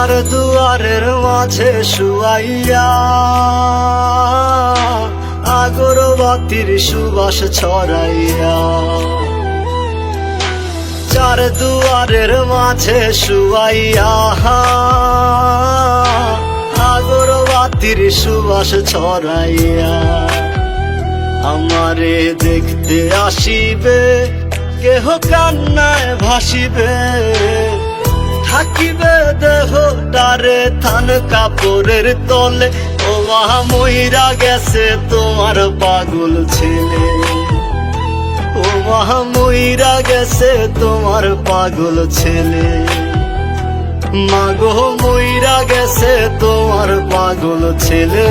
চার দুয়ারের মাঝে শুয়াইয়া আগরবাতির সুবাস ছড়াইয়া, চার দুয়ারের মাঝে শুয়াইয়া আগরবাতির সুবাস ছড়াইয়া, আমারে দেখতে আসিবে কেহ কান্নায় ভাসিবে, থাকিবে দেহ তারে থান কাপড়ের তলে। ও মা মইরা গেছে তোমার পাগল ছেলে, ও মা মইরা গেছে তোমার পাগল ছেলে, মাগো মইরা গেছে তোমার পাগল ছেলে।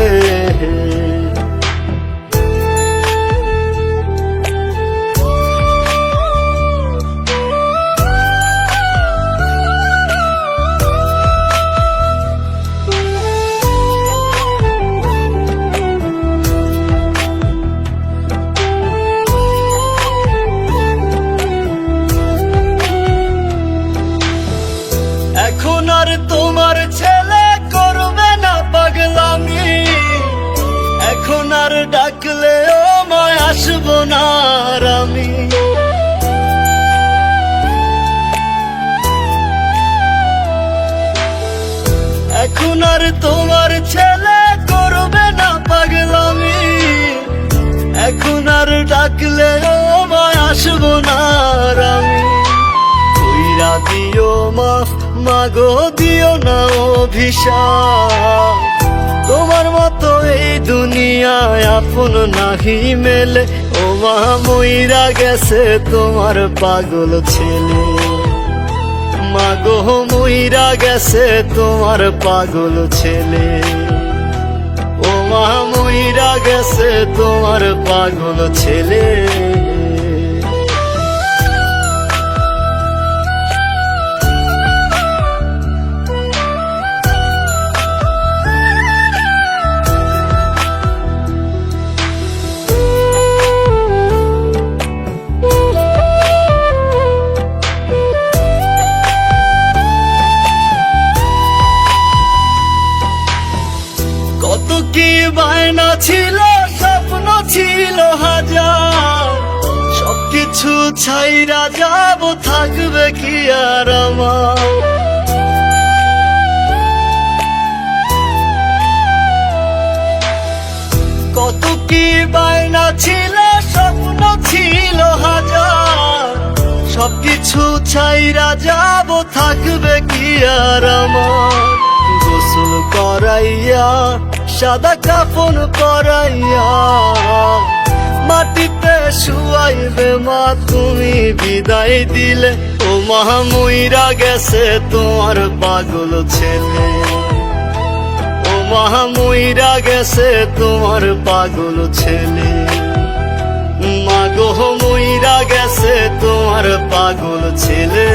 এখন আর তোমার ছেলে করবে না পাগলামি, এখন আর ডাকলেও মায় আসবো না আর আমি। এখন আর তোমার ছেলে করবে না পাগলামি, এখন আর ডাকলেও মায় আসবো না আর আমি। কইরা দিও মাফ মাগো দিও না অভিশাপ, তোমার মতো এই দুনিয়ায় আপন নাহি মেলে। ও মা মইরা গেছে তোমার পাগল ছেলে, মাগো মইরা গেছে তোমার পাগল ছেলে, ও মা মইরা গেছে তোমার পাগল ছেলে। কত কি বায়না ছিল, স্বপ্ন ছিল হাজার, সবকিছু ছাইরা যাব, থাকবে কি আর আমার। কত কি বায়না ছিল, স্বপ্ন ছিল হাজার, সবকিছু ছাইরা যাব, থাকবে কি আর আমার। গোসল করাইয়া সাদা কাফন পরাইয়া মাটিতে শুয়াইবে মা তুমি বিদায় দিলে। ও মা মইরা গেছে তোমার পাগল ছেলে, ও মা মইরা গেছে তোমার পাগল ছেলে, মাগো মইরা গেছে তোমার পাগল ছেলে।